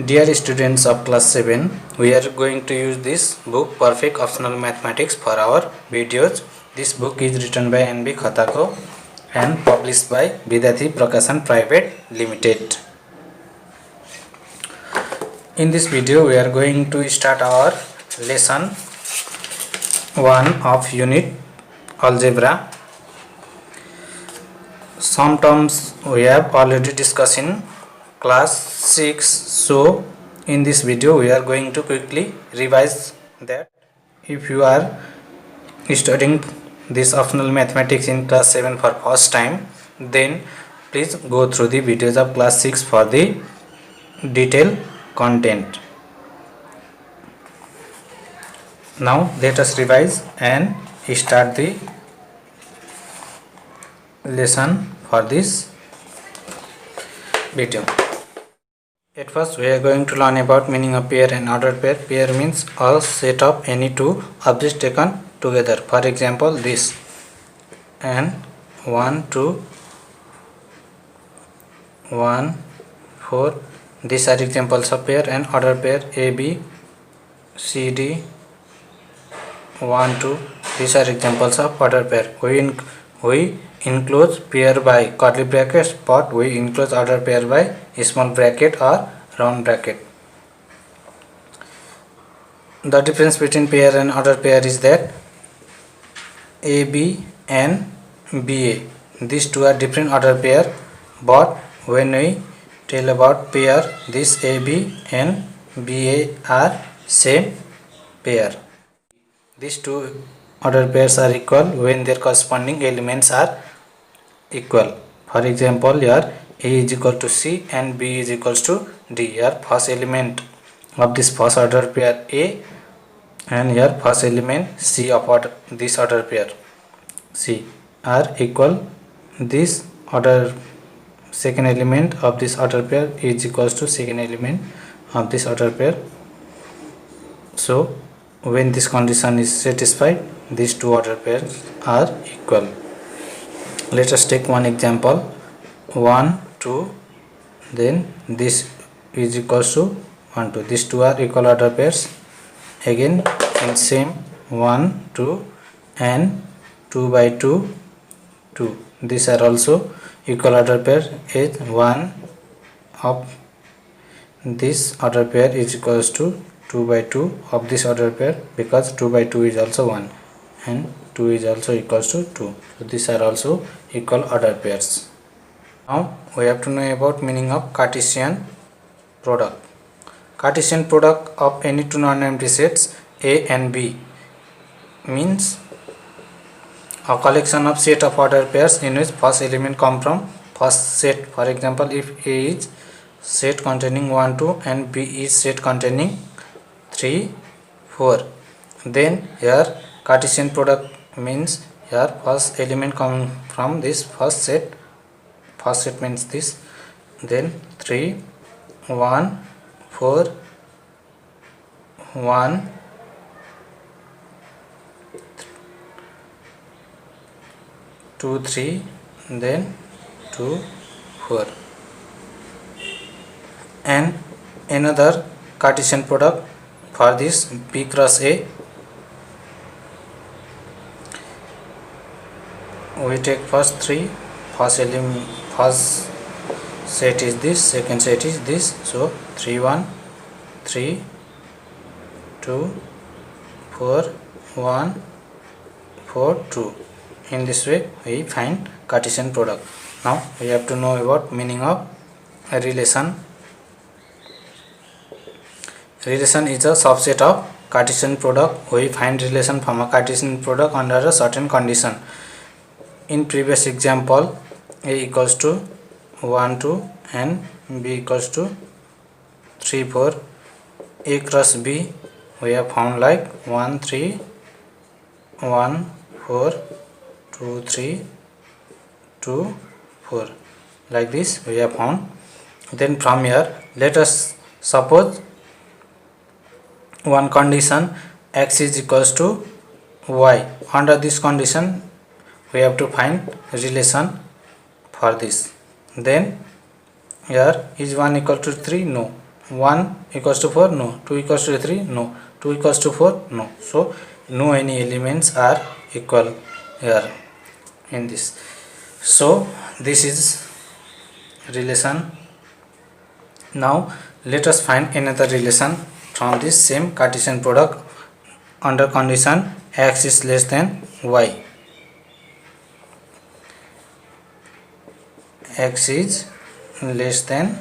Dear students of class 7, we are going to use this book Perfect Optional Mathematics for our videos. This book is written by N.B. Khatako and published by Vidyarthi Prakashan Private Limited. In this video, we are going to start our lesson 1 of unit algebra. Some terms we have already discussed in class 6, so in this video we are going to quickly revise that. If you are studying this optional mathematics in class 7 for first time, then please go through the videos of class 6 for the detailed content. Now let us revise and start the lesson for this video. At first we are going to learn about meaning of pair and ordered pair. Pair means a set of any two objects taken together. For example, this and 1, 2, 1, 4. These are examples of pair. And ordered pair A, B, C, D, 1, 2. These are examples of ordered pair. We enclose pair by curly brackets, but we enclose ordered pair by small bracket or round bracket. The difference between pair and ordered pair is that AB and BA, these two are different ordered pair, but when we tell about pair, this AB and BA are same pair. These two ordered pairs are equal when their corresponding elements are equal. For example, here A is equal to C and B is equals to D. Here first element of this first order pair A and here first element C of this order pair C are equal. This order second element of this order pair is equals to second element of this order pair. So when this condition is satisfied, these two order pairs are equal. Let us take one example. 1, 2, then this is equals to 1, 2. These two are equal order pairs. Again in same 1, 2 and 2 by 2, 2. These are also equal order pair. Is 1 of this order pair is equals to 2 by 2 of this order pair, because 2 by 2 is also 1 and 2 is also equals to 2. So these are also equal order pairs. Now we have to know about meaning of Cartesian product. Cartesian product of any two non-empty sets A and B means a collection of set of ordered pairs in which first element come from first set. For example, if A is set containing 1, 2 and B is set containing 3, 4, then here Cartesian product means here first element coming from this first set. First set means this, then 3, 1, 4, 1, 2, 3, then 2, 4. And another Cartesian product for this B cross A, we take first 3, first element, first set is this, second set is this, so 3, 1, 3, 2, 4, 1, 4, 2. In this way we find Cartesian product. Now we have to know about meaning of a relation. Relation is a subset of Cartesian product. We find relation from a Cartesian product under a certain condition. In previous example, A equals to 1, 2 and B equals to 3, 4. A cross B we have found like 1, 3, 1, 4, 2, 3, 2, 4. Like this we have found. Then from here let us suppose one condition x is equals to y. Under this condition we have to find relation for this. Then here is 1 equal to 3? No. 1 equals to 4, no. 2 equals to 3, no. 2 equals to 4, no. So no any elements are equal here in this. So this is relation. Now let us find another relation from this same Cartesian product under condition x is less than y. X is less than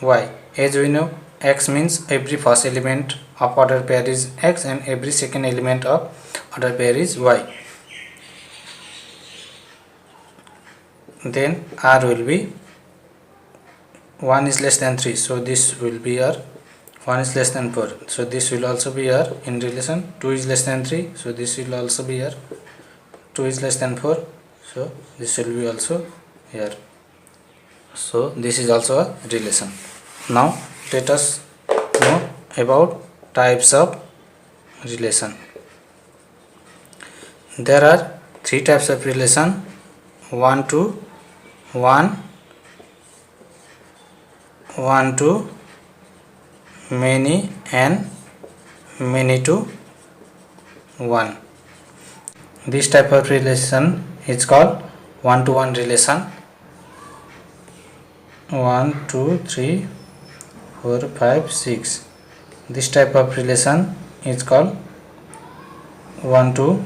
y. As we know, x means every first element of order pair is x and every second element of order pair is y. Then r will be 1 is less than 3, so this will be r. 1 is less than 4, so this will also be r in relation. 2 is less than 3, so this will also be r. 2 is less than 4, so this will be also here. So this is also a relation. Now let us know about types of relation. There are three types of relation: one to one, one to many, and many to one. This type of relation is called one to one relation. 1 2 3 4 5 6. This type of relation is called one to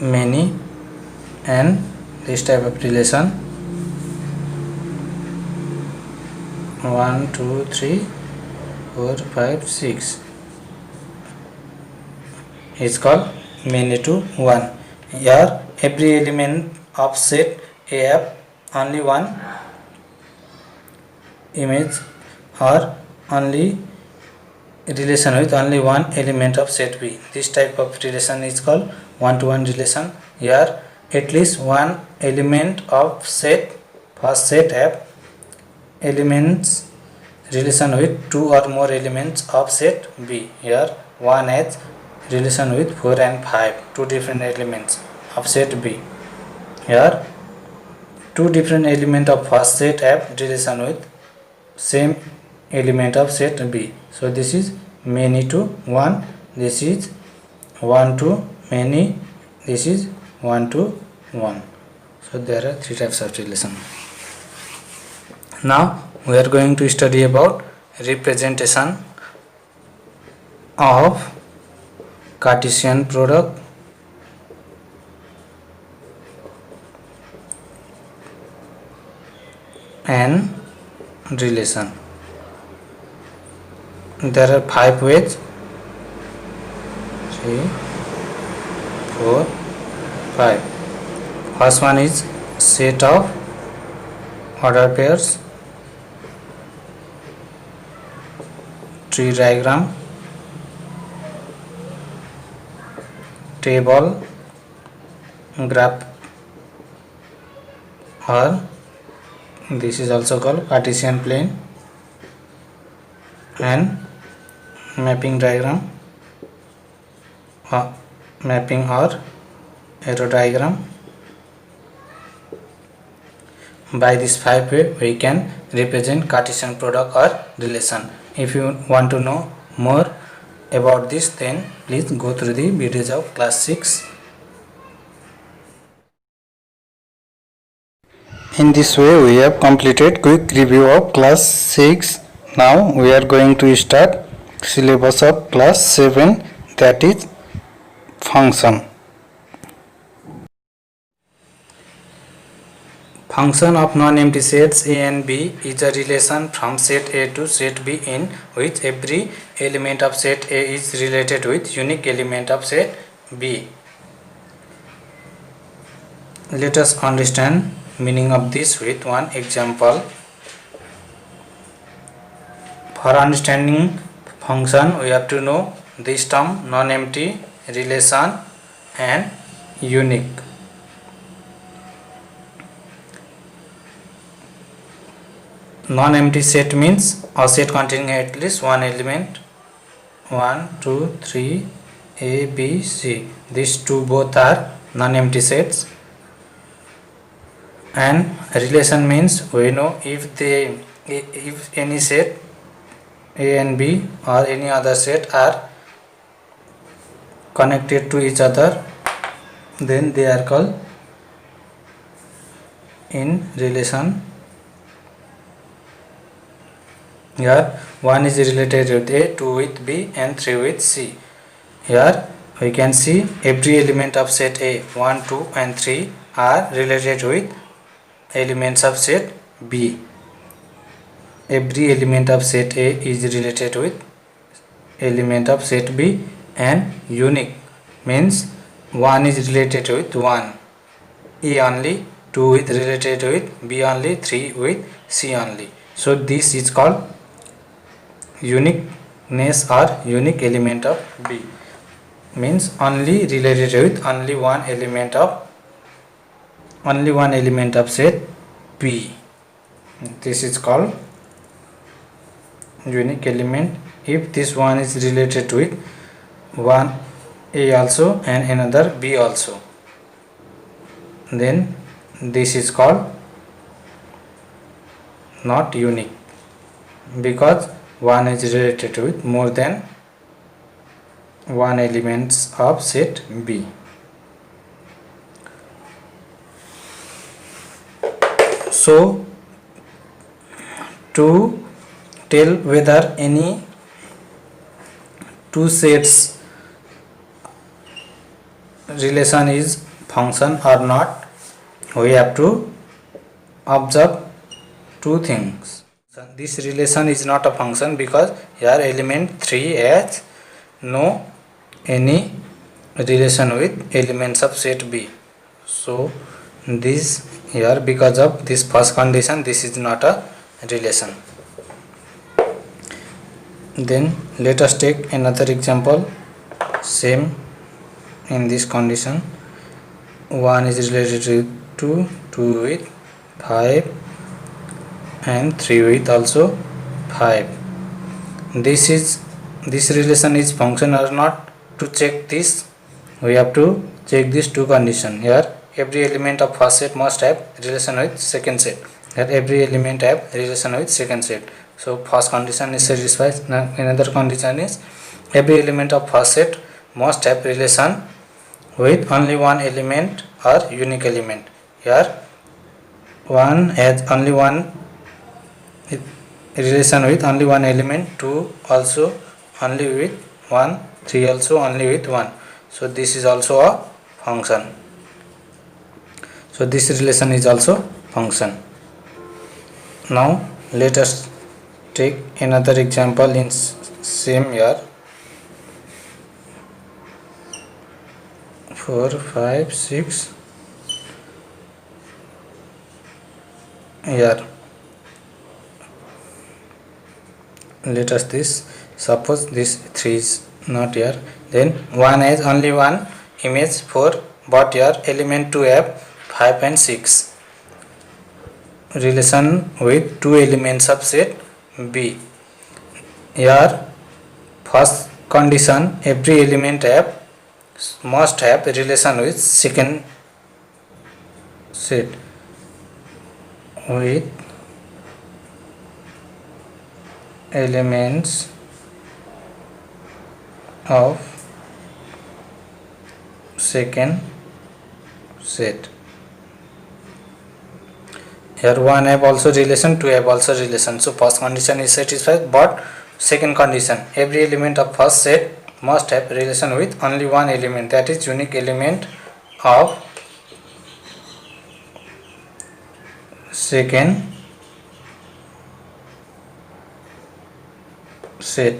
many, and this type of relation 1 2 3 4 5 6 is called many to one. Here every element of set A have only one image or only relation with only one element of set B. This type of relation is called one to one relation. Here at least one element of set first set have elements relation with two or more elements of set B. Here one has relation with 4 and 5, two different elements of set B. Here two different elements of first set have relation with same element of set B. So this is many to one, this is one to many, this is one to one. So there are three types of relation. Now we are going to study about representation of Cartesian product and relation. There are 5 ways: 3 4 5. First one is set of order pairs, tree diagram, table, graph, or this is also called Cartesian plane, and mapping diagram, mapping or arrow diagram. By this 5 way we can represent Cartesian product or relation. If you want to know more about this, then please go through the videos of class 6. In this way we have completed quick review of class 6. Now we are going to start syllabus of class 7, that is function. Function of non-empty sets A and B is a relation from set A to set B in which every element of set A is related with unique element of set B. Let us understand meaning of this with one example. For understanding function, we have to know this term non-empty, relation, and unique. Non-empty set means a set containing at least one element. 1 2 3 A, B, C. These two both are non-empty sets. And relation means we know if the if any set A and B or any other set are connected to each other, then they are called in relation. Here 1 is related with A, 2 with B and 3 with C. Here we can see every element of set A, 1, 2 and 3 are related with elements of set B. Every element of set A is related with element of set B, and unique means 1 is related with 1, A only, 2 with related with B only, 3 with C only. So this is called uniqueness or unique element of B, means only related with only one element of set B. This is called unique element. If this one is related with one A also and another B also, then this is called not unique, because one is related with more than one elements of set B. So to tell whether any two sets relation is function or not, we have to observe two things. This relation is not a function because here element 3 has no any relation with elements of set B. So this here, because of this first condition, this is not a relation. Then let us take another example. Same in this condition, 1 is related with 2, 2 with 5 and 3 with also 5. This relation is function or not. To check this, we have to check these two conditions. Here every element of first set must have relation with second set. Here every element have relation with second set. So first condition is satisfied. Now another condition is every element of first set must have relation with only one element or unique element. Here 1 has only one relation with only one element, 2 also only with 1, 3 also only with 1. So this is also a function. So this relation is also function. Now let us take another example in same year. 4, 5, 6 here. Let us this, suppose this 3 is not here, then 1 has only one image 4, but here element 2 have 5 and 6 relation with two elements of set B. Here first condition, every element must have relation with second set with elements of second set. Here 1 have also relation, 2 have also relation. So first condition is satisfied, but second condition, every element of first set must have relation with only one element, that is unique element of second set.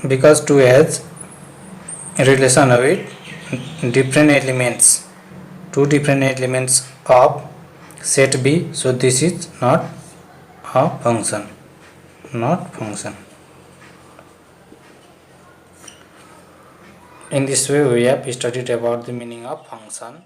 Because 2 has relation with different elements, two different elements of set B, so this is not a function, not function. In this way we have studied about the meaning of function.